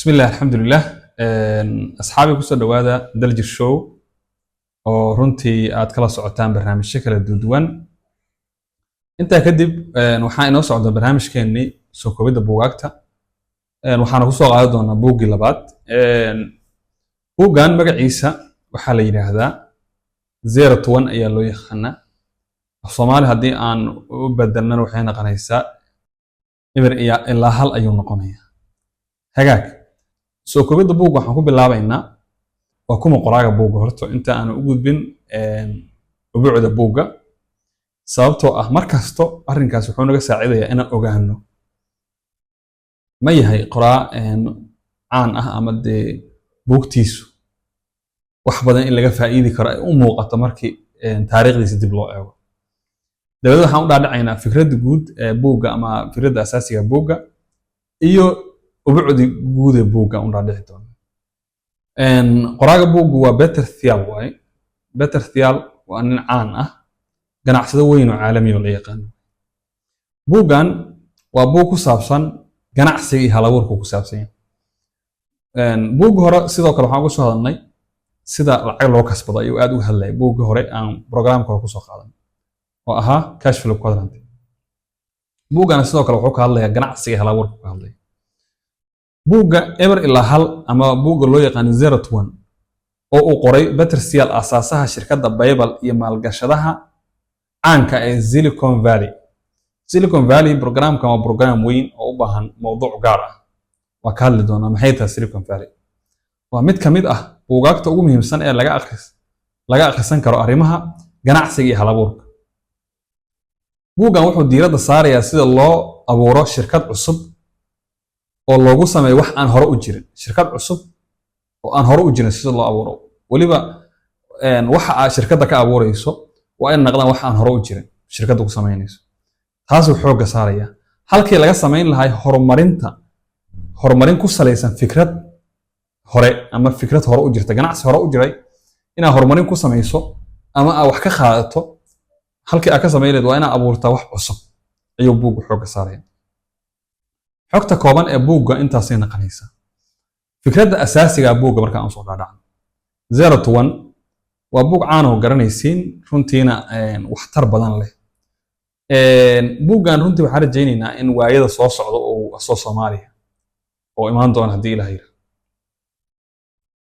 بسم الله الحمد لله. أصحابي كسر دوادا دلج الشو oo runtii aad kala socotaan barnaamijyo kala duwan inta kadib waxaan inoo socdaa barnaamijkeennii soo koobida buugaagta waxaan ku soo qaadi doonaa buuggii labaad buuggan magaciisa waxaa la yiraahdaa 01 ayaa loo yaqaanaa Soomaali haddii aan u bedelnana waxay noqonaysaa eber ilaa hal ayuu noqonayaa hagaag soo koobida buugga waxaan ku bilaabaynaa وكما قراءة بوجا هرتو أنت أنا أقول وبعد بوجا سببته مركزته أرنكاس وحنا ساعدة أنا أجاهنه ما هي قراءة عن أحمد بوكتيسو وحبذا إن لقى فائدة قراءة وقت مركي تاريخ ليس دبلوع ده بدو حاول على فكرة جود بوجا أما فكرة أساسية بوجا إيو وبعد جود بوجا ونرادعتهم قراءة بوغ waa Peter Thiel way Peter Thiel waa nin caan ah ganacsade weyn oo caalami ah la yaqaan buugan waa buug ku saabsan ganacsiga iyo hal-abuurka ku saabsan buug hore sidoo kale waxaan ku soo hadalnay sida lacag loo kasbado ayuu aad u hadlay buug hore aan programka ku soo qaadan oo ahaa cash flow quadrant buugan sidoo kale wuxuu ka hadlayaa ganacsiga iyo hal-abuurka ku hadlay buugga eber ilaa hal ama buugga loo yaqaan 01 oo uu qoray Peter Thiel asaasaha shirkadda Bible iyo maalgashadaha caanka ee Silicon Valley programka waa program weyn oo u baahan mowduuc gaar ah waa ka hadli doonaa maxay tahay Silicon Valley waa mid ka mid ah buugaagta ugu muhiimsan ee laga akhrisan karo arrimaha ganacsiga iyo hal-abuurka buuggan wuxuu diiradda saarayaa sida loo abuuro shirkad cusub oo loogu sameeyo wax aan hore u jirin shirkad cusub oo aan hore u jirin sida loo abuuro waliba waxa aad shirkadda ka abuurayso waa in naqdan wax aan hore u jirin shirkadda ku sameynayso taas uu xoogga saaraya halkii laga sameyn lahay horumarin ku saleysan fikrad hore ama fikrad hore u jirta ganacsi hore u jiray inaad horumarin ku sameyso ama aad wax ka qaadato halkii aad ka sameeyleed waa inaad abuurtaa wax cusub ayuu buuggu xoogga saaraya xogta kooban ee buugga intaasay naqanaysaa fikradda asaasiga buugga marka aan soo dhaadhacno 01 waa buug caan oo garanaysiin runtiina waxtar badan leh buuggan runtii waxaan rajaynaynaa in waayada soo socdo oo soo Soomaaliya oo imaan doona haddii Ilaahay yiraahdo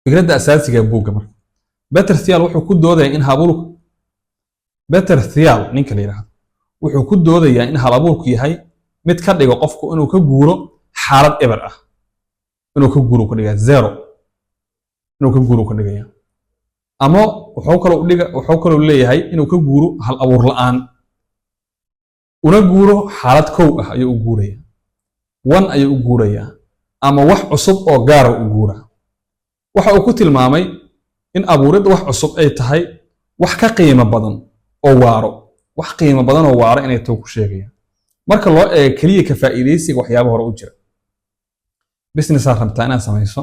fikradda asaasiga buugga marka Peter Thiel wuxuu ku doodayaa in hal-abuurku Peter Thiel ninka la yiraahdo wuxuu ku doodayaa in hal-abuurku yahay mid ka dhigo qofku inuu ka guuro xaalad eber ah inuu ka guuro ka dhigaa 0 inuu ka guuro ka dhigaya ama wuxuu kaloo leeyahay inuu ka guuro hal abuur la'aan una guuro xaalad kow ah ayuu u guuraya 1 ayuu u guuraya ama wax cusub oo gaar ah u guura waxa uu ku tilmaamay in abuuridda wax cusub ay tahay wax ka qiimo badan oo waaro wax qiimo badan oo waaro inay tahay ku sheegaya marka loo eego kaliya ka faa'iideysiga waxyaabo hore u jira business aad rabtaa inaad samayso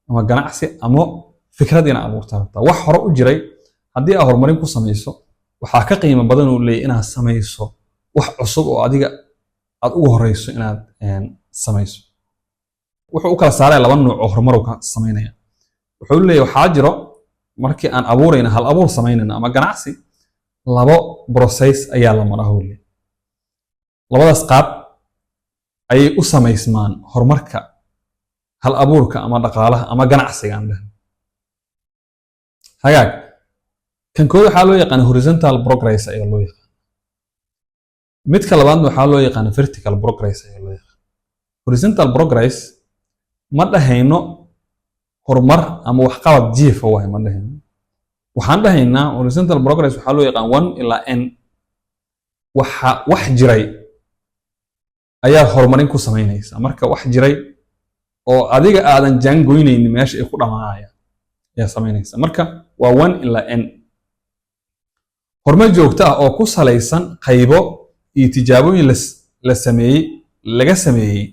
ama ganacsi ama fikrad inaad abuurtaa rabtaa wax hore u jiray haddii aad horumarin ku samayso waxaa ka qiimo badan oo leeyahay inaad samayso wax cusub oo adiga aad ugu horeyso inaad samayso wuxuu u kala saaray laba nooc oo horumar ka sameynaya wuxuu leeyahay waxaa jiro markii aan abuurayna hal abuur sameynayna ama ganacsi labo process ayaa la maraa hawle labadaas qaab ayay u samaysmaan horumarka hal abuurka ama dhaqaalaha ama ganacsiga aan dhahay hagaag kan koowaad waxaa loo yaqaan horizontal progress ayaa loo yaqaan midka labaadna waxaa loo yaqaan vertical progress ayaa loo yaqaan horizontal progress ma dhahayno horumar ama wax qabad jiifa waay ma dhahayno waxaan dhahaynaa horizontal progress waxaa loo yaqaan 1 ilaa n wax jiray ayaa horumarin ku sameynaysa marka wax jiray oo adiga aadan jaan goynaynin meesha ay ku dhamaanayaan ayaa sameynaysa marka waa 1 ilaa n horumar joogto ah oo ku saleysan qaybo iyo tijaabooyin laga sameeyey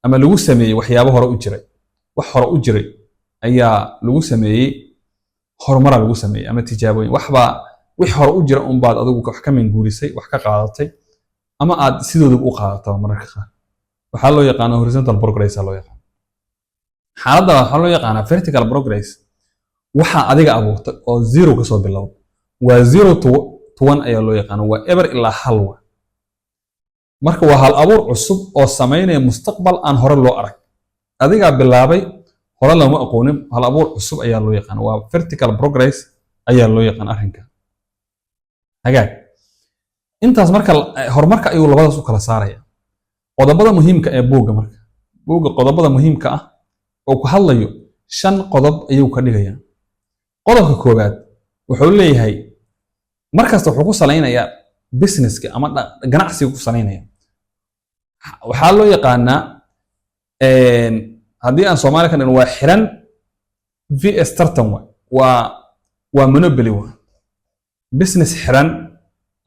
ama lagu sameeyey waxyaabo hore u jiray wax hore u jiray ayaa lagu sameeyey horumar lagu sameeyey ama tijaabooyin wix hore u jira baad adigu wax ka minguurisay wax ka qaadatay ama aad sidooda u qaadato mararka qaar waxaa loo yaqaan horizontal progress loo yaqaan xaaladda waxaa loo yaqaanaa vertical progress waxa adiga abuurtay oo zero ka soo bilowda waa 0 to 1 ayaa loo yaqaana waa eber ilaa hal wa marka waa hal abuur cusub oo sameynaya mustaqbal aan hore loo arag adiga bilaabay hore lama aqoonin hal abuur cusub ayaa loo yaqaan waa vertical progress ayaa loo yaqaan arrinka hagaag intaas marka horumarka ayuu labadaas u kala saaraya qodobada muhiimka ee buugga qodobada muhiimka ah oo ku hadlayo 5 qodob ayuu ka dhigaya qodobka koowaad wuxuu leeyahay markasta wuxuu ku saleynayaa businesska ama ganacsiga ku saleynaya waxaa loo yaqaanaa haddii aan Soomaali ka dhigno waa xiran vs tartan waa monopoly business xiran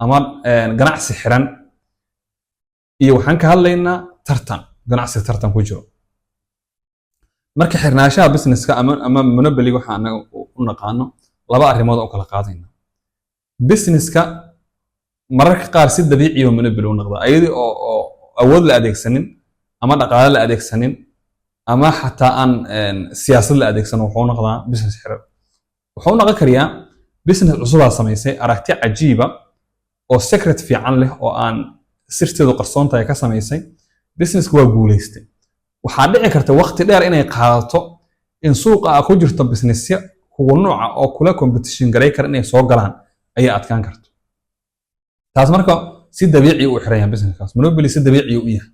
ama ganacsi xiran iyo waxaan ka hadlaynaa tartan ganacsi tartan ku jiro marka xirnaashaha businesska ama monopoly waxa aan u naqaano laba arrimood oo kala qaadayna businesska mararka qaar si dabiici ah monopoly u noqda ayadii oo awood la adeegsanin ama dhaqaale la adeegsanin ama xataa aan siyaasad la adeegsan wuxuu noqdaa business xiran wuxuu noqon kariyaa business cusub ah samaysay aragti cajiiba oo secret fiican leh oo aan sirteedu qarsoon tahay ka samaysay businesska waa guuleystay waxaa dhici karta waqti dheer inay qaadato in suuqa ku jirto businessya kuwa nooca oo kula competition garay kara inay soo galaan ayay adkaan karto taas marka si dabiici u xiran yahay businesskaas monopoly si dabiici u yahay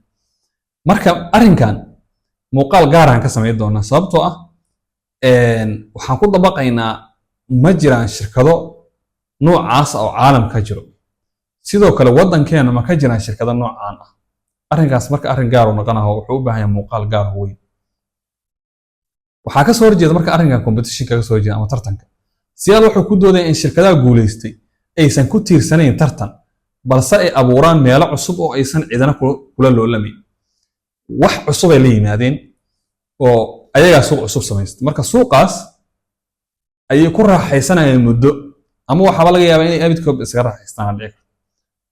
marka arrinkan muuqaal gaar ah ka sameyn doonaa sababtoo ah waxaan ku dabaqaynaa ma jiraan shirkado noocaas oo caalamka ka jiro sidoo kale wadankeena ma ka jiraan shirkado noocaan ah arrinkaas marka arrin gaar u noqonayo wuxuu u baahan yahay muuqaal gaar ah weyn waxaa ka soo horjeeda marka arrinkan competition kaga soo horjeeda ama tartanka siyaad wuxuu ku doodaya in shirkadaha guuleystay aysan ku tiirsanayn tartan balse ay abuuraan meelo cusub oo aysan cidina kula loolamayn wax cusub ay la yimaadeen oo ayagaa suuq cusub samaystay marka suuqaas ayay ku raaxaysanayaan muddo ama waxaaba laga yaabaa inay abidkooda iskaga raaxaystaan dhici karto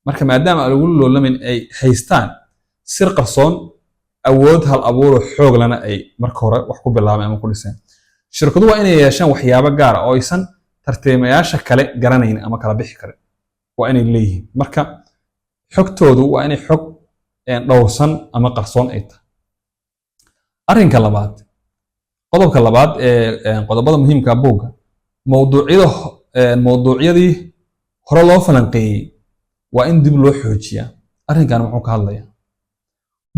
marka maadaama aan lagu loolamayn ay haystaan sir qarsoon awood hal abuuro xoog lana ay marka hore wax ku bilaabeen ama ku dhiseen shirkadu waa inay yeeshaan waxyaabo gaar ah oo aysan tartiimayaasha kale garanayn ama kala bixi karin waa inay leeyihiin marka xogtoodu waa inay xog dhowrsan ama qarsoon ay tahay arrinka labaad qodobka labaad ee qodobada muhiimka ah buugga mowduucyadii hore loo falanqeeyey waa in dib loo xoojiyaa arrinkan wuxuu ka hadlayaa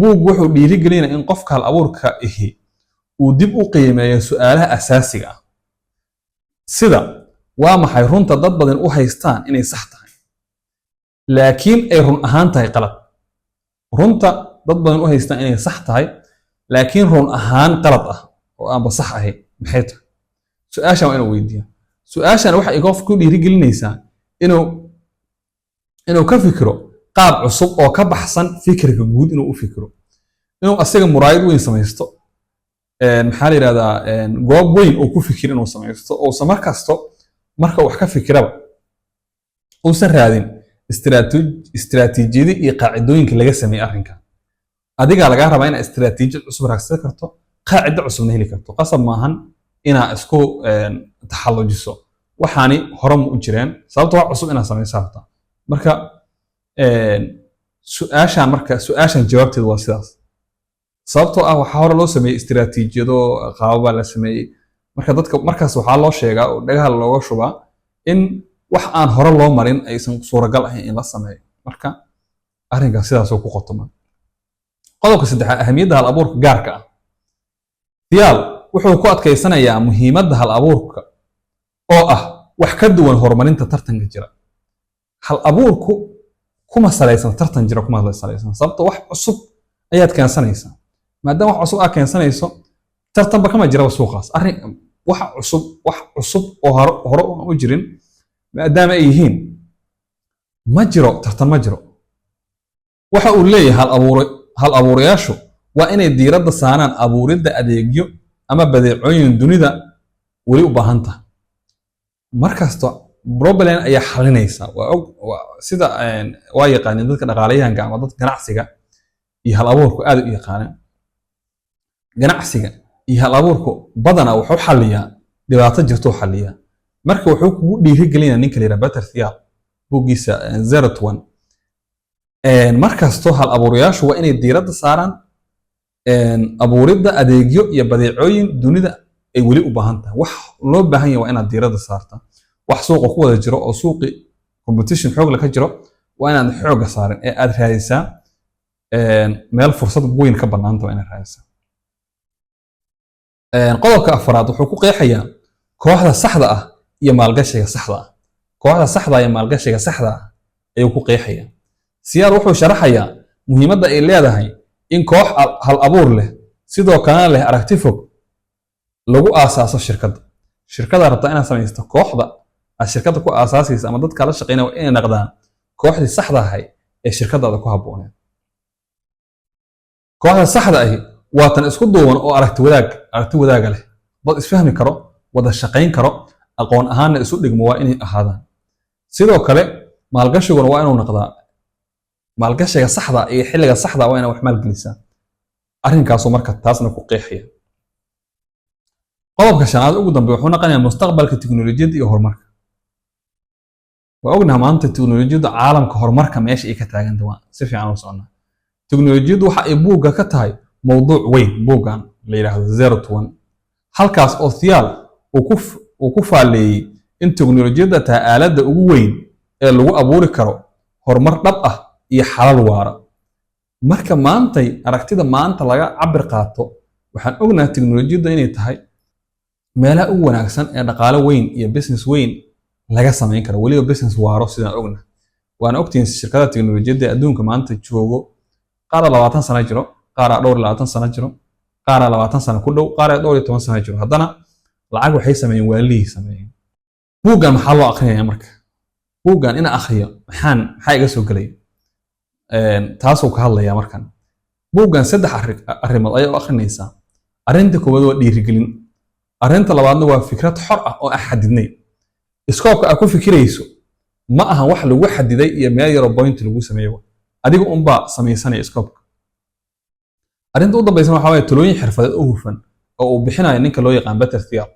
buuggu wuxuu dhiirigelinayaa in qofka hal abuurka ahi uu dib u qiimeeyo su'aalaha asaasiga ah sida waa maxay runta dad badan u haystaan inay sax tahay laakiin ay run ahaan tahay qalad runta dad badan u haystaan inay sax tahay laakiin run ahaan qalad ah oo aanba sax ahayn maxay tahay su'aashan waa inuu weydiiyo su'aashan waxa ay qofku ku dhiirigelinaysaa inuu ka fikiro qaab cusub oo ka baxsan fikirka guud inuu u fikiro inuu asaga muraayad weyn samaysto maxaa la yiraahdaa goob weyn oo ku fikir inuu samaysto oo markasto marka wax ka fikiraba uusan raadin istiraatiijiyada iyo qaacidooyinka laga sameeyay arrinkan adiga laga rabaa inaad istiraatiijiyad cusub raacsan karto qaacido cusubna heli karto qasab maahan inaad isku taxallujiso waxaani hore mu u jireen sababtoo wax cusub inaad samaysaa rabtaa marka su'aashan jawaabteedu waa sidaas sababtoo ah waxaa hore loo sameeyey istiraatiijiyado qaababa la sameeyey marka dadka markaas waxaa loo sheegaa oo dhagaha looga shubaa in wax aan hore loo marin aysan suuragal ahayn in la sameeyo marka arrinkaas sidaasoo ku qotoma qodobka saddexaad ahamiyadda hal abuurka gaarka ah diyaal wuxuu ku adkaysanayaa muhiimadda hal abuurka oo ah wax ka duwan horumarinta tartanka jira hal abuurku kuma salaysan tartan jira kuma salaysan sababtoo wax cusub ayaad keensanaysaa maadaama wax cusub aad keensanayso tartanba kama jiraba suuqaas arrin wax cusub oo hore u jirin maadaama ay yihiin ma jiro tartan ma jiro waxa uu leeyahay hal abuurayaashu waa inay diiradda saaraan abuuridda adeegyo ama badeecooyin dunida weli u baahan tahay markasta problem ayaa xalinaysa sida waa yaqaaneen dadka dhaqaalayahanka ama dadka ganacsiga iyo hal abuurku aad u yaqaaneen ganacsiga iyo hal abuurku badana wuxuu xalliyaa dhibaato jirto xalliyaa marka wuxuu kugu dhiirigelinayaa ninka la yiraahdo Peter Thiel buuggiisa Zero to One markastoo hal abuurayaashu waa inay diiradda saaraan abuuridda adeegyo iyo badeecooyin dunida ay weli u baahan tahay wax loo baahan yahay waa inaad diiradda saartaa wax suuqa ku wada jiro oo suuqi competition xoog la ka jiro waa inaad xooga saarin ee aad raadisaa meel fursad weyn ka banaanta waa inaad raadisaa qodobka afraad wuxuu ku qeexayaa kooxda saxda ah iyo maalgashiga saxda ah kooxda saxda iyo maalgashiga saxda ah ayuu ku qeexayaa siyaal wuxuu sharaxayaa muhiimadda ay leedahay in koox hal abuur leh sidoo kalena leh aragti fog lagu aasaaso shirkadda rabta inaad samaysto kooxda aad shirkadda ku aasaasaysa ama dadka la shaqeynaya inay noqdaan kooxdii saxda ahay ee shirkadaada ku habbooneed kooxda saxda ahi waa tan isku duuban oo aragti wadaaga leh dad isfahmi karo wada shaqayn karo aqoon ahaanna isu dhigmo waa inay ahaadaan sidoo kale maalgashiguna waa inuu noqdaa maalgashiga saxda iyo xilliga saxda waa inaad wax maalgelisaa arrinkaasu marka taasna ku qeexaya qodobka shanaad ugu dambeeya wuxuu noqonayaa mustaqbalka tiknoolajiyadda iyo horumarka waa ognahay maanta tiknoolajiyadda caalamka horumarka meesha ay ka taagan tahay si fiican u socnaa tiknoolajiyaddu waxa ay buugga ka tahay mowduuc weyn buuggan la yiraahdo Zero to One halkaas oo Thiel uu ku faaleeyay in tiknoolajiyadda tahay aaladda ugu weyn ee lagu abuuri karo horumar dhab ah iyo xalal waara marka maantay aragtida maanta laga cabir qaato waxaan ognahay tiknoolajiyadda inay tahay meelaha ugu wanaagsan ee dhaqaale weyn iyo business weyn laga samayn karo waliba business waaro sidaan ognahay waana ogtiin shirkadaha tiknoolajiyadda adduunka maanta joogo qaar 20 sano jiro qaar dhowr 20 sano jiro qaar 20 sano ku dhow qaar dhowr 10 sano jiro haddana lacag waxay sameeyeen waalii sameeyeen buuggan maxaa loo aqrinayaa marka buuggan ina akhriyo maxaa iga soo galay taasoo ka hadlaya markan buuggan saddex arrimood ayaa u akhrinaysaa arrinta koowaad waa dhiirigelin arrinta labaadna waa fikrad xor ah oo aan xadidnay iskoobka aad ku fikirayso ma aha wax lagu xadiday iyo meel yaro point lagu sameeyo adiga unbaa samaysanaya iskoobka arrinta u dambaysa waxa waaye talooyin xirfadeed oo hufan oo uu bixinayo ninka loo yaqaan Peter Thiel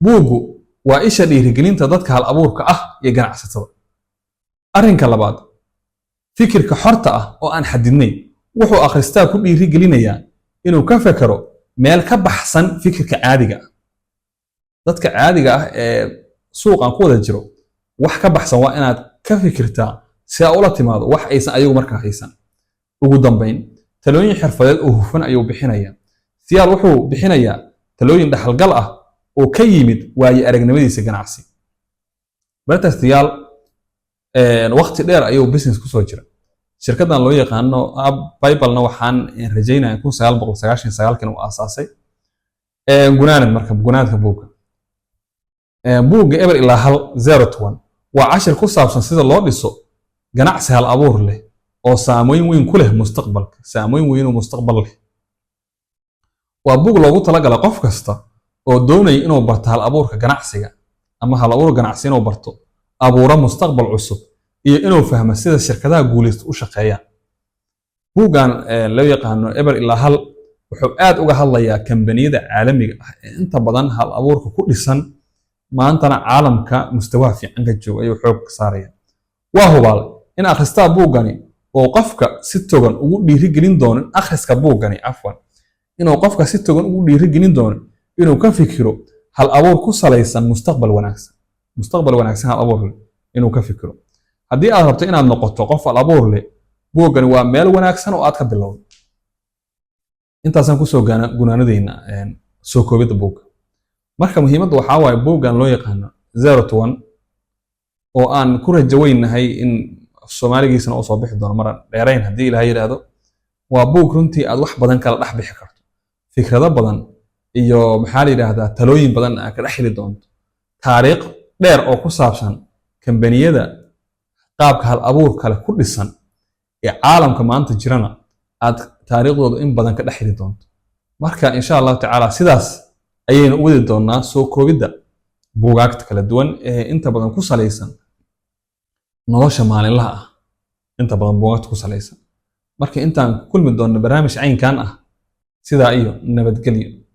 buuggu waa isha dhiirigelinta dadka hal abuurka ah iyo ganacsatada arrinka labaad fikirka xorta ah oo aan xadidnay wuxuu akhristaa ku dhiirigelinayaa inuu ka fekero meel ka baxsan fikirka caadiga ah dadka caadiga ah ee suuqan ku wada jiro wax ka baxsan waa inaad ka fikirtaa si aad ula timaado wax aysan ayagu markaa haysan ugu dambayn talooyin xirfadeed oo hufan ayuu bixinayaa Thiel wuxuu bixinayaa talooyin dhaxalgal ah oo ka yimid waayo aragnimadiisa ganacsi Peter Thiel waqti dheer ayuu business ku soo jira shirkaddan loo yaqaano Bible-na waxaan rajaynayaa 1999 uu aasaasay gunaanadka buugga eber ilaa hal Zero to One waa cashir ku saabsan sida loo dhiso ganacsi hal abuur leh oo saameyn weyn ku leh mustaqbalka saameyn weyn oo mustaqbal leh waa buug loogu talagalay qof kasta oo doonaya inuu barto hal abuurka ganacsiga ama hal abuur ganacsi inuu barto abuuro mustaqbal cusub iyo inuu fahmo sida shirkadaha guuleysta u shaqeeyaan buuggan loo yaqaano eber ilaa hal wuxuu aad uga hadlayaa kambaniyada caalamiga ah ee inta badan hal abuurka ku dhisan maantana caalamka mustawaha fiican ka jooga ayuu xoog saaraya waa hubaal in akhristaa buuggani oo qofka si togan ugu dhiirigelin doono akhriska buuggani inuu qofka si togan ugu dhiirigelin doono inuu ka fikiro hal abuur ku salaysan mustaqbal wanaagsan hal abuur leh inuu ka fikiro haddii aad rabto inaad noqoto qof hal abuur leh buuggani waa meel wanaagsan oo aad ka bilowdo intaasaan kusoo gunaanadeyna soo koobida buugga marka muhiimadda waxaa waaye buuggan loo yaqaano Zero to One oo aan ku rajaweynahay in Soomaaligiisana oo soo bixi doono mar dheerayn haddii Ilaahay yiraahdo waa buug runtii aad wax badan kala dhex bixi karto fikrado badan iyo maxaa la yiraahdaa talooyin badan aad ka dhex heli doonto taariikh dheer oo ku saabsan kambaniyada qaabka hal abuur kale ku dhisan ee caalamka maanta jirana aad taariikhdooda in badan ka dhex heli doonto marka insha Allah tacaala sidaas ayaynu u wadi doonaa soo koobida buugaagta kala duwan ee inta badan ku salaysan nolosha maalinlaha ah inta badan buugaagta ku salaysan marka intaan kulmi doonno barnaamij caynkan ah sidaa iyo nabadgelyo